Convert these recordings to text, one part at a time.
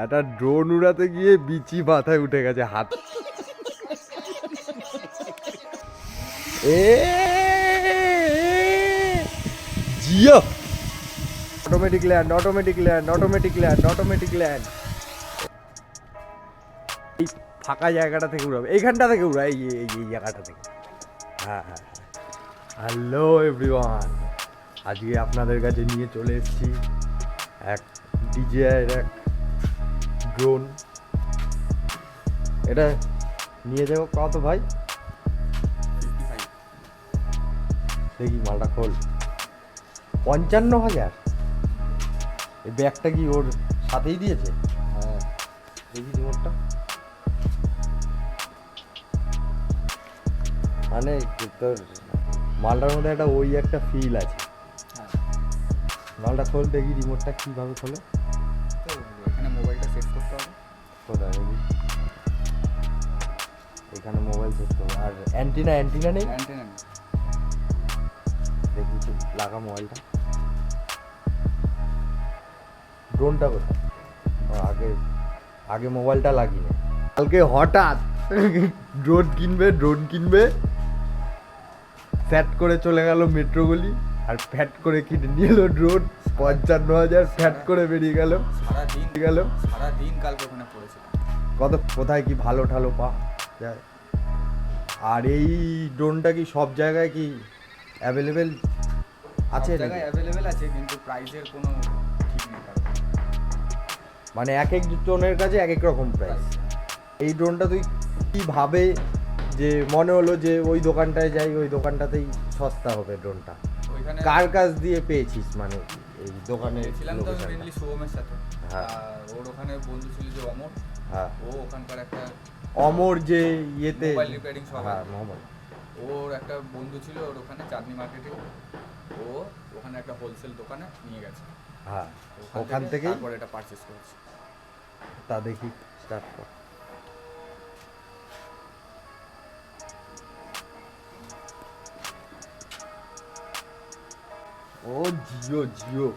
একটা ড্রোন উড়াতে গিয়ে বিচি মাথায় উঠে গেছে হাত। এ জিও automatic land, automatic land, automatic land, automatic land. এই ফাঁকা জায়গাটা থেকে উড়াবে, এইখানটা থেকে উড়া, এই এই জায়গাটা থেকে। হ্যাঁ হ্যাঁ হ্যাঁ। হ্যালো এভরিওয়ান, আজকে আপনাদের কাছে নিয়ে চলে এসেছি এক ডিজেআইয়ের এক ড্রোন। এটা নিয়ে যাবো কত ভাই? 55। দেখি মালটা খোল। 55,000। এই ব্যাগটা কি ওর সাথেই দিয়েছে? হ্যাঁ, দেখি রিমোটটা। মানে তোর মালটার মধ্যে একটা ওই একটা ফিল আছে। হ্যাঁ। মালটা খোল দেখি রিমোটটা কীভাবে খোলে। তো এখানে মোবাইলটা সেট করতে হবে। কোথায় দেখি? এখানে মোবাইল সেট করবো। আর অ্যান্টিনা নেই? অ্যান্টেনা নেই। দেখি একটু লাগা মোবাইলটা। ড্রোনটা কোথায়? ও, আগে মোবাইলটা লাগিয়ে নে। কালকে হঠাৎ ড্রোন কিনবে ফ্যাট করে চলে গেল মেট্রোগুলি, আর ফ্যাট করে কিনে নিয়ে এলো ড্রোন। 55,000 ফ্যাট করে বেরিয়ে গেল। সারাদিন কালকে ওখানে পড়েছিলাম। কোথায় কি ভালো ঠালো পা যায়। আর এই ড্রোনটা কি সব জায়গায় কি অ্যাভেলেবেল আছে? সব জায়গায় অ্যাভেলেবেল আছে, কিন্তু প্রাইসের কোনো ঠিক নেই কারণ। মানে এক এক জনের কাছে এক এক রকম প্রাইস। এই ড্রোনটা তুই কীভাবে যে মনে হলো যে ওই দোকানটায় যাই, ওই দোকানটাতেই সস্তা হবে ড্রোনটা? ওইখানে কার কাছ দিয়ে পেয়েছিস? মানে এই দোকানে ছিলাম তো মেনলি শুভমের সাথে। হ্যাঁ। আর ওর ওখানে বন্ধু ছিল যে অমর। হ্যাঁ, ও ওখানকার একটা অমর যে ইয়েতে। Mobile repairing shop. হ্যাঁ, মোবাইল। ওর একটা বন্ধু ছিল ওর ওখানে চাঁদনি মার্কেটে। ও ওখানে একটা হোলসেল দোকানে নিয়ে গেছে। হ্যাঁ, ওখান থেকেই তারপর এটা পারচেজ করেছি। তা দেখি স্টার্ট কর। ও জিও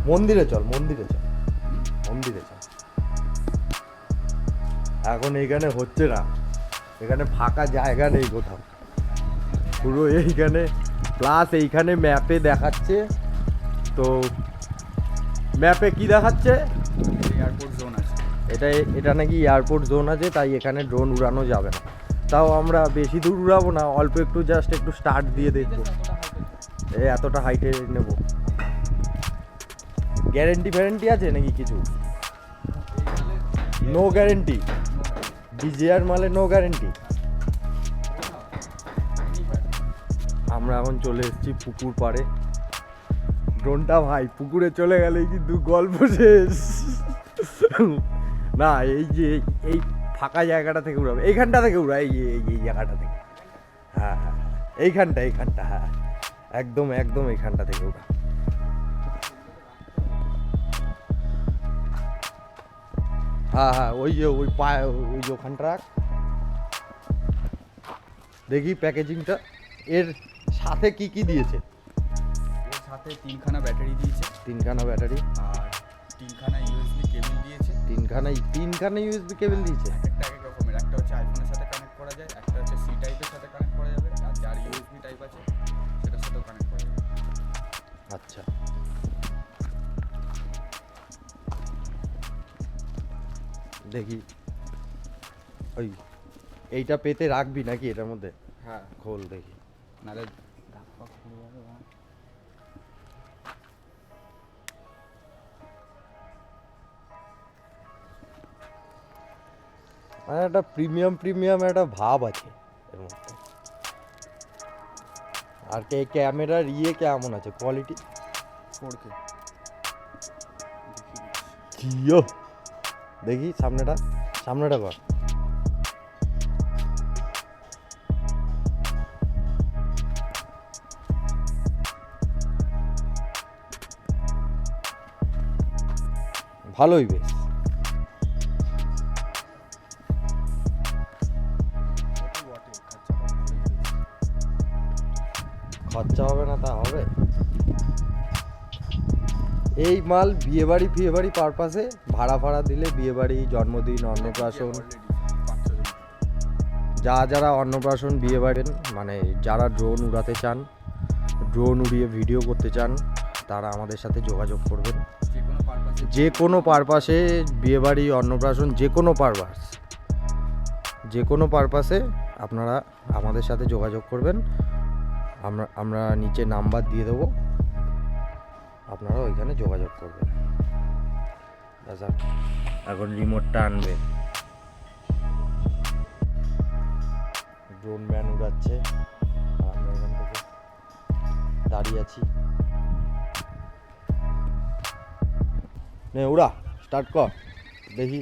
মন্দিরে চল। এখন এইখানে হচ্ছে না, এখানে ফাঁকা জায়গা নেই কোথাও, পুরো এইখানে। প্লাস এইখানে ম্যাপে দেখাচ্ছে, তো ম্যাপে কি দেখাচ্ছে? এয়ারপোর্ট জোন আছে। এটা নাকি এয়ারপোর্ট জোন আছে, তাই এখানে ড্রোন উড়ানো যাবে না। তাও আমরা বেশি দূর উড়াবো না, অল্প একটু জাস্ট একটু স্টার্ট দিয়ে দেখবো। এতটা হাইটে নেব। গ্যারেন্টি আছে নাকি কিছু? No guarantee. ডিজেআর মালে নো গ্যারেন্টি। আমরা এখন চলে এসেছি পুকুর পাড়ে। ড্রোনটা ভাই পুকুরে চলে গেলেই কিন্তু গল্প শেষ। না, এই যে এই ফাঁকা জায়গাটা থেকে উড়াবে, এইখানটা থেকে উড়া, এই জায়গাটা থেকে। হ্যাঁ হ্যাঁ, এইখানটা হ্যাঁ, একদম এইখানটা থেকে উড়া। হ্যাঁ, ওই যে ওই পায়ে ওই যে ওখানটা রাখ। দেখি প্যাকেজিংটা। এর সাথে কি দিয়েছে? এর সাথে 3খানা ব্যাটারি দিয়েছে। 3খানা ব্যাটারি আর 3খানা ইউএসবি কেবল দিয়েছে। 3খানা ইউএসবি কেবল দিয়েছে। একটা এক রকমের, একটা হচ্ছে আইফোনের সাথে কানেক্ট করা যায়, একটা হচ্ছে সি টাইপের সাথে কানেক্ট করা যাবে, আর যার ইউএসবি টাইপ আছে সেটার সাথেও কানেক্ট করা যাবে। আচ্ছা, দেখি এইটা পেতে রাখবি নাকি এটার মধ্যে? হ্যাঁ, খোল দেখি। নাহলে ধাপ ফাপ খুলে যাবে। মানে একটা প্রিমিয়াম একটা ভাব আছে এর মধ্যে। আর ক্যামেরার কেমন আছে কোয়ালিটি? 4K। জিও দেখি সামনেটা কর। ভালোই বেশ। খরচা হবে না তা হবে। এই মাল বিয়েবাড়ি ফিয়েবাড়ি পারপাসে ভাড়া দিলে বিয়েবাড়ি, জন্মদিন, অন্নপ্রাশন, যারা অন্নপ্রাশন বিয়েবাড়ি মানে যারা ড্রোন উড়াতে চান, ড্রোন উড়িয়ে ভিডিও করতে চান, তারা আমাদের সাথে যোগাযোগ করবেন। যে কোনো পারপাসে বিয়েবাড়ি, অন্নপ্রাশন, যে কোনো পারপাসে আপনারা আমাদের সাথে যোগাযোগ করবেন। আমরা নিচে নাম্বার দিয়ে দেবো, আপনারা ওইখানে যোগাযোগ করবেন। এখন রিমোটটা আনবে, ড্রোন ম্যান উড়াচ্ছে, আমরা এখান থেকে দাঁড়িয়ে আছি। নে উড়া, স্টার্ট কর দেখি।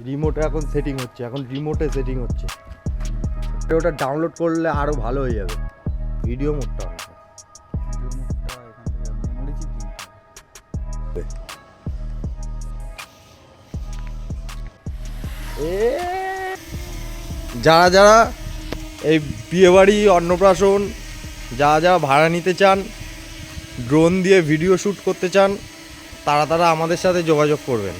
রিমোটে এখন সেটিং হচ্ছে, ওটা ডাউনলোড করলে আরো ভালো হয়ে যাবে ভিডিও মোডটা। যারা এই বিয়েবাড়ি, অন্নপ্রাশন, যারা ভাড়া নিতে চান, ড্রোন দিয়ে ভিডিও শ্যুট করতে চান, তারা আমাদের সাথে যোগাযোগ করবেন।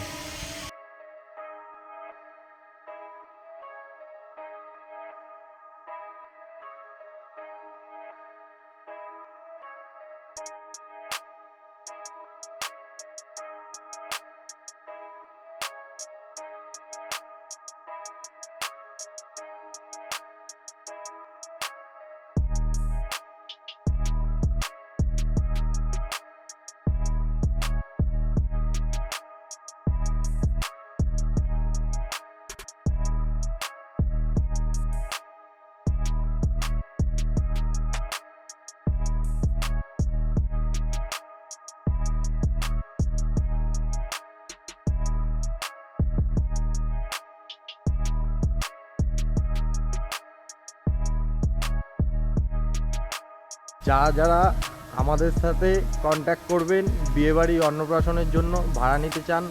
যারা আমাদের সাথে কন্ট্যাক্ট করবেন বিয়েবাড়ি, অন্নপ্রাশনের জন্য ভাড়া নিতে চান,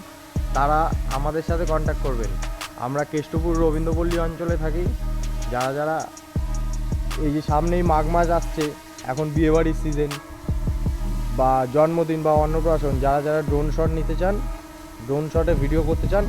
তারা আমাদের সাথে কন্ট্যাক্ট করবেন। আমরা কেষ্টপুর রবীন্দ্রপল্লী অঞ্চলে থাকি। যারা এই যে সামনেই মাঘ মাস আসছে, এখন বিয়েবাড়ির সিজন বা জন্মদিন বা অন্নপ্রাশন, যারা ড্রোন শট নিতে চান, ড্রোন শটে ভিডিও করতে চান,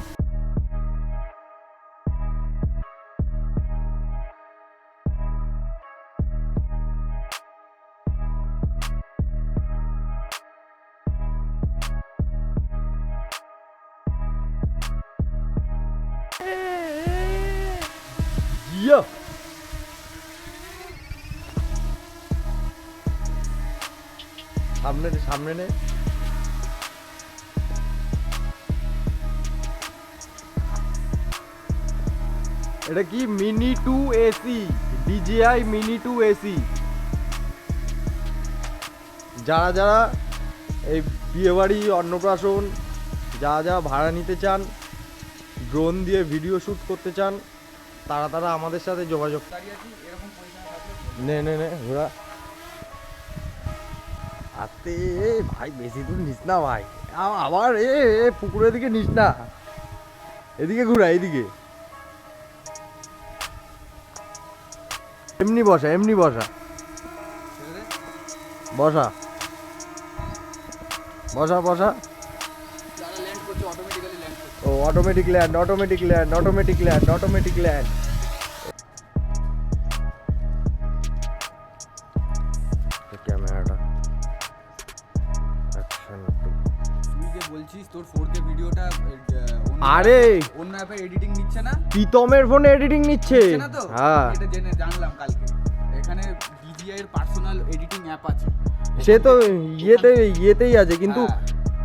সামনে নে। এটা কি mini 2 AC, DJI mini 2 AC। যারা এই বিয়েবাড়ি, অন্নপ্রাশন, যারা ভাড়া নিতে চান, ড্রোন দিয়ে ভিডিও শ্যুট করতে চান, তারা আমাদের সাথে যোগাযোগ। নে ঘোরা আতে ভাই, বেশি দূর নিস না ভাই, আবার পুকুরের দিকে নিস না, এদিকে ঘুরা, এদিকে এমনি বসা ও অটোমেটিক ল্যান্ড। ক্যামেরাটা বলছিস তোর 4K ভিডিওটা আরে অন্য অ্যাপে এডিটিং নিচ্ছে না? প্রীতমের ফোনে এডিটিং নিচ্ছে না তো? হ্যাঁ, এটা জানলাম কালকে। এখানে DJI এর পার্সোনাল এডিটিং অ্যাপ আছে। সে তো ইয়েতেই আছে, কিন্তু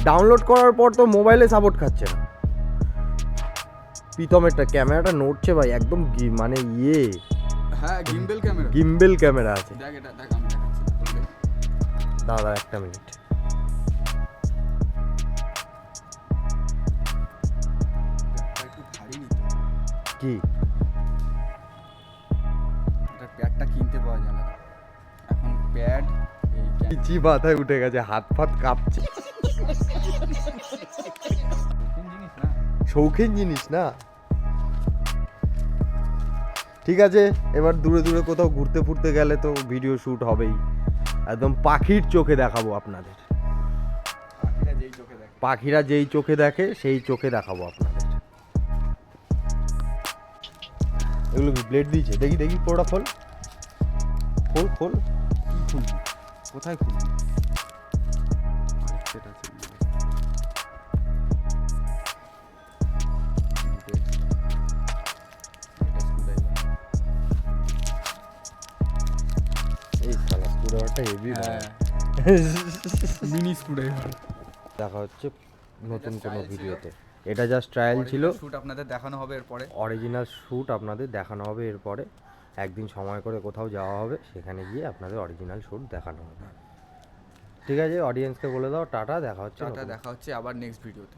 ডাউনলোড করার পর তো মোবাইলে সাপোর্ট খাচ্ছে না। প্রীতমেরটা ক্যামেরাটা নড়ছে ভাই, একদম মানে হ্যাঁ, গিম্বেল ক্যামেরা আছে। দেখ এটা, দেখ আমি দেখাচ্ছি। দাদা একটা মিনিট, কি প্যাডটা কিনতে পাওয়া যায় না এখন। প্যাড পিচি মাথায় উঠে গেছে, হাত ফাত কাঁপছে। শৌখিন জিনিস না। ঠিক আছে, এবার দূরে দূরে কোথাও ঘুরতে ফুরতে গেলে তো ভিডিও শ্যুট হবেই, একদম পাখির চোখে দেখাবো আপনাদের। পাখিরা যেই চোখে দেখে। পাখিরা যেই চোখে দেখে সেই চোখে দেখাবো আপনাদের। এগুলো কি ব্লেড দিয়েছে? দেখি দেখি পুরোটা খোল, খোল খোল। কি খুলবি? কোথায় খুলবি? সেটা এই শালা স্ক্রুড্রাইভারটা হেভি। Mini screwdriver. দেখা হচ্ছে নতুন কোনো ভিডিওতে। এটা জাস্ট ট্রায়াল ছিল, শুট আপনাদের দেখানো হবে এরপরে। অরিজিনাল শ্যুট আপনাদের দেখানো হবে এরপরে। একদিন সময় করে কোথাও যাওয়া হবে, সেখানে গিয়ে আপনাদের অরিজিনাল শ্যুট দেখানো হবে। ঠিক আছে, অডিয়েন্সকে বলে দাও টাটা, দেখা হচ্ছে দেখা হচ্ছে আবার নেক্সট ভিডিওতে।